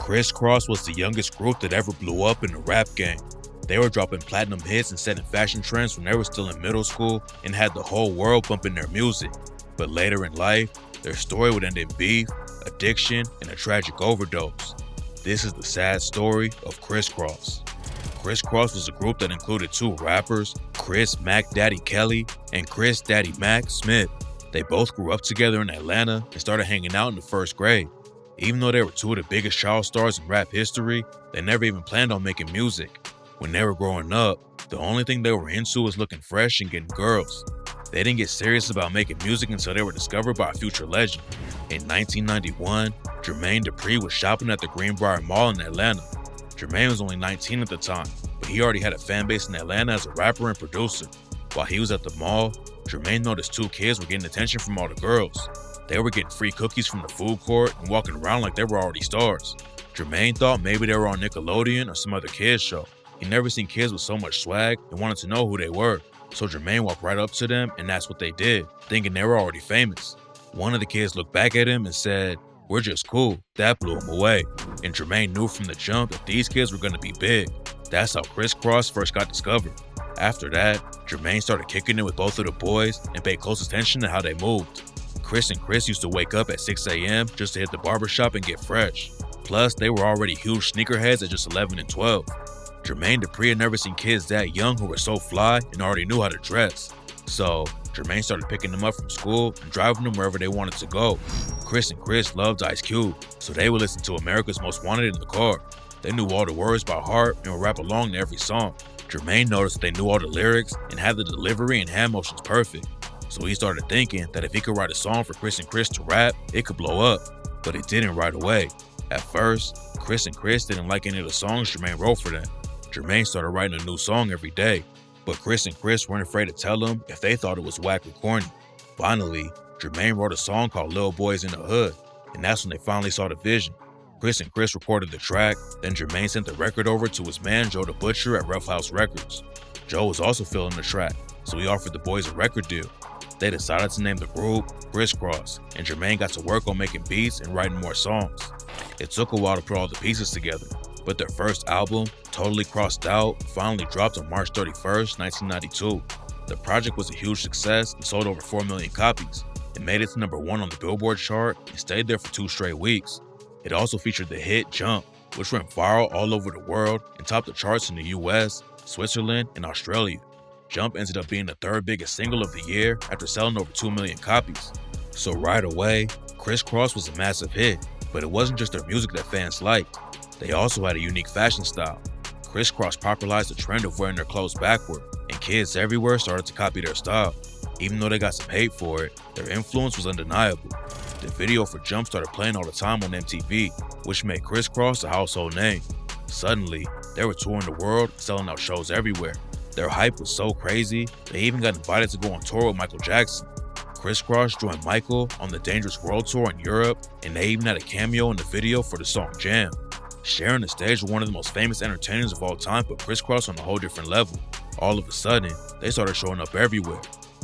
Kriss Kross was the youngest group that ever blew up in the rap game. They were dropping platinum hits and setting fashion trends when they were still in middle school and had the whole world bumping their music. But later in life, their story would end in beef, addiction, and a tragic overdose. This is the sad story of Kriss Kross. Kriss Kross was a group that included two rappers, Chris Mac Daddy Kelly and Chris Daddy Mac Smith. They both grew up together in Atlanta and started hanging out in the first grade. Even though they were two of the biggest child stars in rap history, they never even planned on making music. When they were growing up, the only thing they were into was looking fresh and getting girls. They didn't get serious about making music until they were discovered by a future legend. In 1991, Jermaine Dupri was shopping at the Greenbrier Mall in Atlanta. Jermaine was only 19 at the time, but he already had a fan base in Atlanta as a rapper and producer. While he was at the mall, Jermaine noticed two kids were getting attention from all the girls. They were getting free cookies from the food court and walking around like they were already stars. Jermaine thought maybe they were on Nickelodeon or some other kids show. He'd never seen kids with so much swag and wanted to know who they were. So Jermaine walked right up to them and that's what they did, thinking they were already famous. One of the kids looked back at him and said, "We're just cool." That blew him away. And Jermaine knew from the jump that these kids were gonna be big. That's how Kriss Kross first got discovered. After that, Jermaine started kicking it with both of the boys and paid close attention to how they moved. Chris and Chris used to wake up at 6 a.m. just to hit the barbershop and get fresh. Plus, they were already huge sneakerheads at just 11 and 12. Jermaine Dupri had never seen kids that young who were so fly and already knew how to dress. So, Jermaine started picking them up from school and driving them wherever they wanted to go. Chris and Chris loved Ice Cube, so they would listen to America's Most Wanted in the car. They knew all the words by heart and would rap along to every song. Jermaine noticed that they knew all the lyrics and had the delivery and hand motions perfect. So he started thinking that if he could write a song for Chris and Chris to rap, it could blow up. But it didn't right away. At first, Chris and Chris didn't like any of the songs Jermaine wrote for them. Jermaine started writing a new song every day, but Chris and Chris weren't afraid to tell him if they thought it was whack or corny. Finally, Jermaine wrote a song called Little Boys in the Hood, and that's when they finally saw the vision. Chris and Chris recorded the track, then Jermaine sent the record over to his man Joe the Butcher at Rough House Records. Joe was also feeling the track, so he offered the boys a record deal. They decided to name the group Kris Kross, and Jermaine got to work on making beats and writing more songs. It took a while to put all the pieces together, but their first album, Totally Crossed Out, finally dropped on March 31st, 1992. The project was a huge success and sold over 4 million copies. It made it to #1 on the Billboard chart and stayed there for 2 straight weeks. It also featured the hit Jump, which went viral all over the world and topped the charts in the US, Switzerland, and Australia. Jump ended up being the 3rd biggest single of the year after selling over 2 million copies. So right away, Kriss Kross was a massive hit, but it wasn't just their music that fans liked. They also had a unique fashion style. Kriss Kross popularized the trend of wearing their clothes backward, and kids everywhere started to copy their style. Even though they got some hate for it, their influence was undeniable. The video for Jump started playing all the time on MTV, which made Kriss Kross a household name. Suddenly, they were touring the world, selling out shows everywhere. Their hype was so crazy, they even got invited to go on tour with Michael Jackson. Kriss Kross joined Michael on the Dangerous World Tour in Europe, and they even had a cameo in the video for the song Jam. Sharing the stage with one of the most famous entertainers of all time put Kriss Kross on a whole different level. All of a sudden, they started showing up everywhere.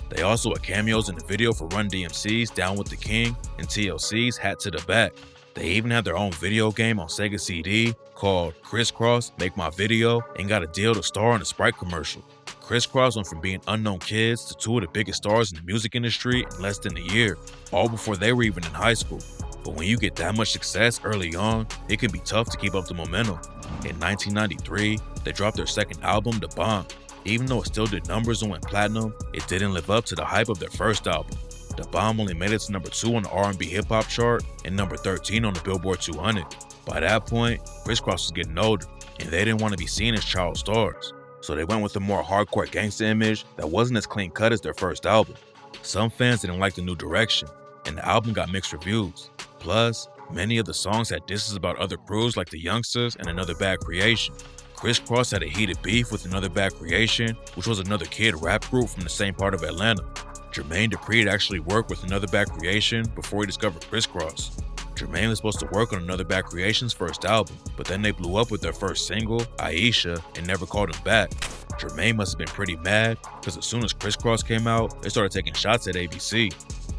They also had cameos in the video for Run DMC's Down with the King and TLC's Hat to the Back. They even had their own video game on Sega CD called Kriss Kross Make My Video and got a deal to star in a Sprite commercial. Kriss Kross went from being unknown kids to 2 of the biggest stars in the music industry in less than a year, all before they were even in high school. But when you get that much success early on, it can be tough to keep up the momentum. In 1993, they dropped their second album, The Bomb. Even though it still did numbers and went platinum, it didn't live up to the hype of their first album. The Bomb only made it to #2 on the R&B hip-hop chart and #13 on the Billboard 200. By that point, Kriss Kross was getting older, and they didn't want to be seen as child stars. So they went with a more hardcore gangsta image that wasn't as clean-cut as their first album. Some fans didn't like the new direction, and the album got mixed reviews. Plus, many of the songs had disses about other crews like the Youngsters and Another Bad Creation. Kriss Kross had a heated beef with Another Bad Creation, which was another kid rap group from the same part of Atlanta. Jermaine Dupri had actually worked with Another Bad Creation before he discovered Kriss Kross. Jermaine was supposed to work on Another Bad Creation's first album, but then they blew up with their first single, Aisha, and never called him back. Jermaine must have been pretty mad, because as soon as Kriss Kross came out, they started taking shots at ABC.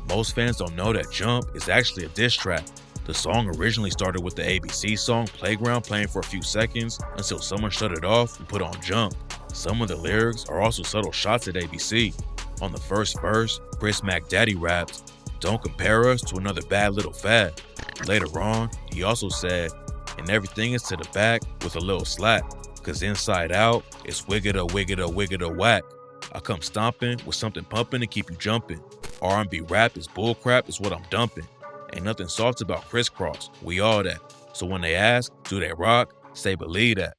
Most fans don't know that Jump is actually a diss track. The song originally started with the ABC song Playground playing for a few seconds until someone shut it off and put on Jump. Some of the lyrics are also subtle shots at ABC. On the first verse, Chris Mac Daddy rapped, "Don't compare us to another bad little fad." Later on, he also said, "And everything is to the back with a little slack, cause inside out, it's wiggida wiggida wiggida whack. I come stomping with something pumping to keep you jumping. R&B rap is bullcrap is what I'm dumping. Ain't nothing soft about Kris Kross, we all that. So when they ask, do they rock? Say believe that."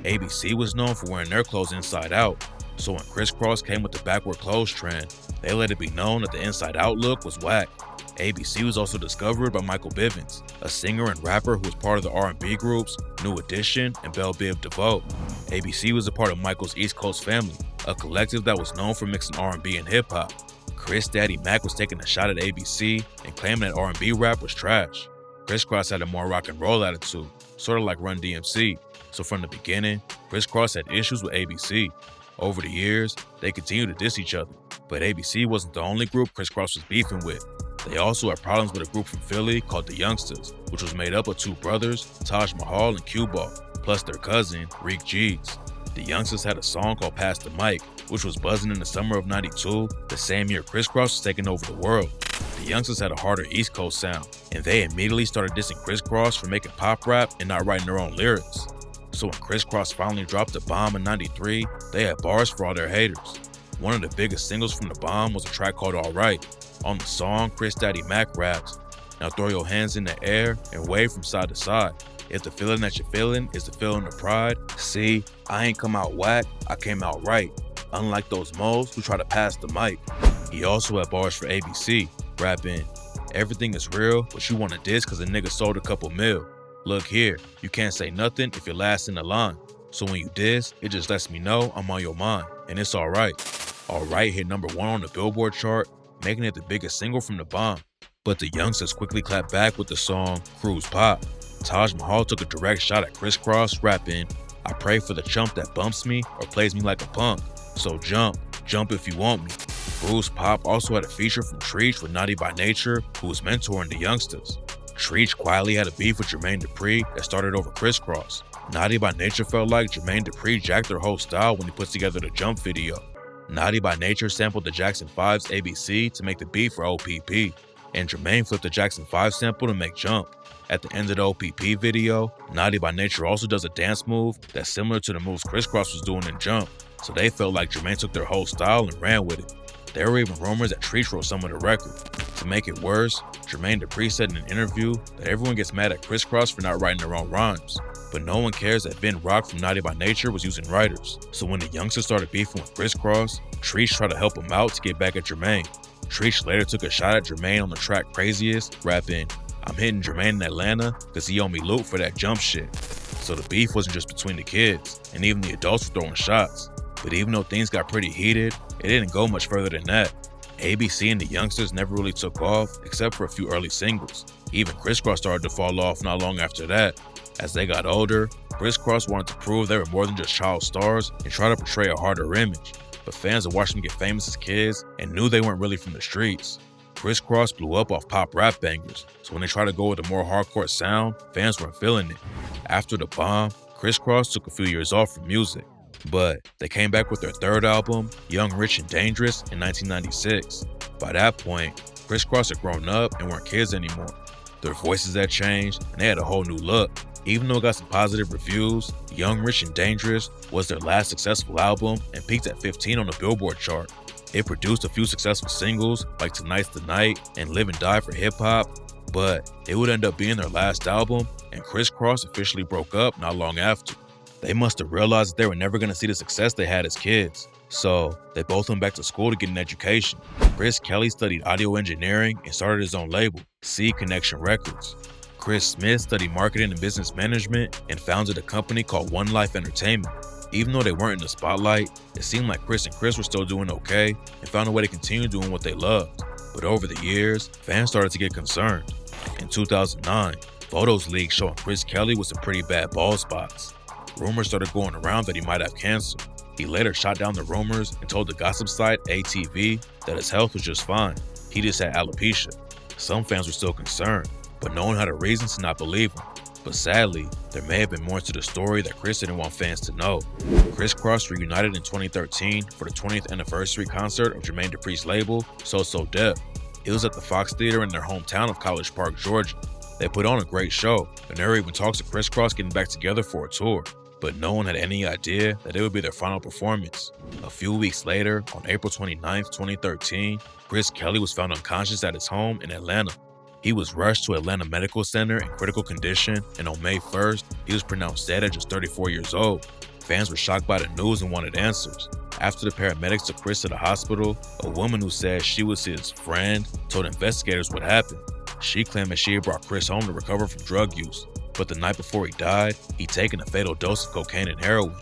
ABC was known for wearing their clothes inside out, so when Kris Kross came with the backward clothes trend, they let it be known that the inside out look was whack. ABC was also discovered by Michael Bivins, a singer and rapper who was part of the R&B groups New Edition and Belle Biv DeVoe. ABC was a part of Michael's East Coast family, a collective that was known for mixing R&B and hip-hop. Chris Daddy Mac was taking a shot at ABC and claiming that R&B rap was trash. Kris Kross had a more rock and roll attitude, sort of like Run DMC, so from the beginning, Kris Kross had issues with ABC. Over the years, they continued to diss each other, but ABC wasn't the only group Kris Kross was beefing with. They also had problems with a group from Philly called the Youngsters, which was made up of two brothers, Taj Mahal and Q-Ball, plus their cousin, Reek G's. The Youngsters had a song called Pass the Mic, which was buzzing in the summer of '92, the same year Kris Kross was taking over the world. The Youngsters had a harder East Coast sound, and they immediately started dissing Kris Kross for making pop rap and not writing their own lyrics. So when Kris Kross finally dropped The Bomb in '93, they had bars for all their haters. One of the biggest singles from The Bomb was a track called Alright. On the song, Chris Daddy Mac raps, "Now throw your hands in the air and wave from side to side. If the feeling that you're feeling is the feeling of pride, see, I ain't come out whack, I came out right. Unlike those moles who try to pass the mic." He also had bars for ABC, rapping, "Everything is real, but you want to diss cause a nigga sold a couple mil. Look here, you can't say nothing if you're last in the line. So when you diss, it just lets me know I'm on your mind, and it's alright." Alright hit #1 on the Billboard chart, making it the biggest single from The Bomb. But the Youngsters quickly clapped back with the song Cruise Pop. Taj Mahal took a direct shot at Kris Kross, rapping, "I pray for the chump that bumps me or plays me like a punk. So jump if you want me." Cruise Pop also had a feature from Treach with Naughty by Nature, who was mentoring the Youngsters. Treach quietly had a beef with Jermaine Dupri that started over Kris Kross. Naughty by Nature felt like Jermaine Dupri jacked their whole style when he put together the Jump video. Naughty by Nature sampled the Jackson 5's ABC to make the beat for OPP, and Jermaine flipped the Jackson 5 sample to make Jump. At the end of the OPP video, Naughty by Nature also does a dance move that's similar to the moves Kris Kross was doing in Jump, so they felt like Jermaine took their whole style and ran with it. There were even rumors that Treach wrote some of the record. To make it worse, Jermaine Dupri said in an interview that everyone gets mad at Kris Kross for not writing their own rhymes, but no one cares that Ben Rock from Naughty by Nature was using writers. So when the Youngsters started beefing with Kris Kross, Treach tried to help him out to get back at Jermaine. Treach later took a shot at Jermaine on the track Craziest, rapping, "I'm hitting Jermaine in Atlanta cause he owe me loot for that Jump shit." So the beef wasn't just between the kids, and even the adults were throwing shots. But even though things got pretty heated, it didn't go much further than that. ABC and the Youngsters never really took off except for a few early singles. Even Kris Kross started to fall off not long after that. As they got older, Kris Kross wanted to prove they were more than just child stars and try to portray a harder image. But fans that watched them get famous as kids and knew they weren't really from the streets. Kris Kross blew up off pop rap bangers, so when they tried to go with a more hardcore sound, fans weren't feeling it. After The Bomb, Kris Kross took a few years off from music, but they came back with their third album, Young, Rich, and Dangerous, in 1996. By that point, Kris Kross had grown up and weren't kids anymore. Their voices had changed, and they had a whole new look. Even though it got some positive reviews, Young, Rich, and Dangerous was their last successful album and peaked at 15 on the Billboard chart. It produced a few successful singles like Tonight's the Night and Live and Die for hip hop, but it would end up being their last album, and Kris Kross officially broke up not long after. They must have realized that they were never going to see the success they had as kids, so they both went back to school to get an education. Chris Kelly studied audio engineering and started his own label, C Connection Records. Chris Smith studied marketing and business management and founded a company called One Life Entertainment. Even though they weren't in the spotlight, it seemed like Chris and Chris were still doing okay and found a way to continue doing what they loved. But over the years, fans started to get concerned. In 2009, photos leaked showing Chris Kelly with some pretty bad bald spots. Rumors started going around that he might have cancer. He later shot down the rumors and told the gossip site ATV that his health was just fine. He just had alopecia. Some fans were still concerned, but no one had a reason to not believe him. But sadly, there may have been more to the story that Kris didn't want fans to know. Kris Kross reunited in 2013 for the 20th anniversary concert of Jermaine Dupri's label, So Def. It was at the Fox Theater in their hometown of College Park, Georgia. They put on a great show, and there were even talks of Kris Kross getting back together for a tour. But no one had any idea that it would be their final performance. A few weeks later, on April 29, 2013, Kriss Kelly was found unconscious at his home in Atlanta. He was rushed to Atlanta Medical Center in critical condition, and on May 1st, he was pronounced dead at just 34 years old. Fans were shocked by the news and wanted answers. After the paramedics took Kris to the hospital, a woman who said she was his friend told investigators what happened. She claimed that she had brought Kris home to recover from drug use, but the night before he died, he'd taken a fatal dose of cocaine and heroin.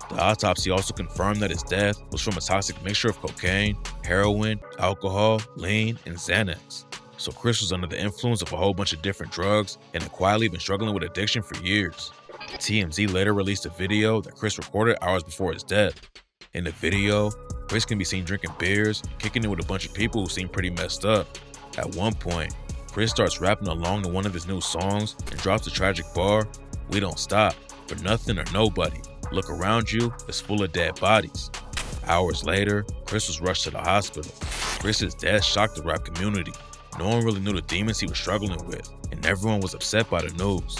The autopsy also confirmed that his death was from a toxic mixture of cocaine, heroin, alcohol, lean, and Xanax. So Kris was under the influence of a whole bunch of different drugs and had quietly been struggling with addiction for years. TMZ later released a video that Kris recorded hours before his death. In the video, Kris can be seen drinking beers, kicking it with a bunch of people who seem pretty messed up. At one point, Kris starts rapping along to one of his new songs and drops the tragic bar, "We don't stop, for nothing or nobody. Look around you, it's full of dead bodies." Hours later, Kris was rushed to the hospital. Kris's death shocked the rap community. No one really knew the demons he was struggling with, and everyone was upset by the news.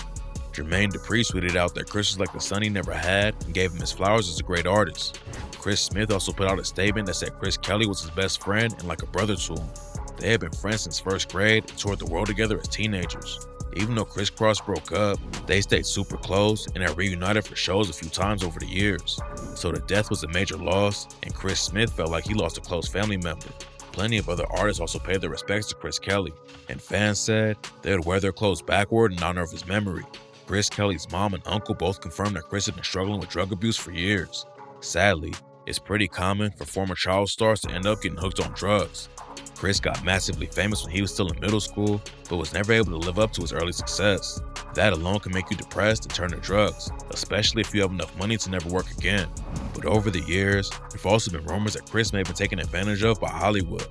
Jermaine Dupri tweeted out that Kris was like the son he never had and gave him his flowers as a great artist. Chris Smith also put out a statement that said Kris Kelly was his best friend and like a brother to him. They had been friends since first grade and toured the world together as teenagers. Even though Kris Kross broke up, they stayed super close and have reunited for shows a few times over the years. So the death was a major loss, and Chris Smith felt like he lost a close family member. Plenty of other artists also paid their respects to Kris Kelly, and fans said they would wear their clothes backward in honor of his memory. Kris Kelly's mom and uncle both confirmed that Kris had been struggling with drug abuse for years. Sadly, it's pretty common for former child stars to end up getting hooked on drugs. Kris got massively famous when he was still in middle school, but was never able to live up to his early success. That alone can make you depressed and turn to drugs, especially if you have enough money to never work again. But over the years, there have also been rumors that Kris may have been taken advantage of by Hollywood.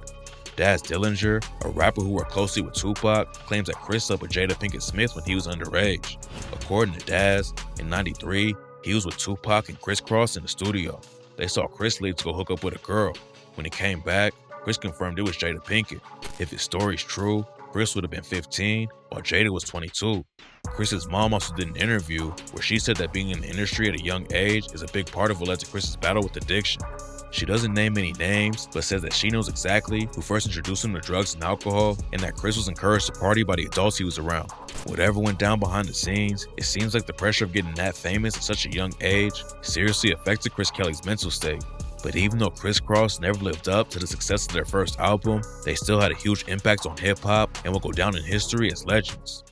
Daz Dillinger, a rapper who worked closely with Tupac, claims that Kris slept with Jada Pinkett Smith when he was underage. According to Daz, in '93, he was with Tupac and Kris Kross in the studio. They saw Kris leave to go hook up with a girl. When he came back, Kris confirmed it was Jada Pinkett. If his story's true, Kris would have been 15, while Jada was 22. Kris's mom also did an interview where she said that being in the industry at a young age is a big part of what led to Kris's battle with addiction. She doesn't name any names, but says that she knows exactly who first introduced him to drugs and alcohol, and that Kris was encouraged to party by the adults he was around. Whatever went down behind the scenes, it seems like the pressure of getting that famous at such a young age seriously affected Kris Kelly's mental state. But even though Kris Kross never lived up to the success of their first album, they still had a huge impact on hip-hop and will go down in history as legends.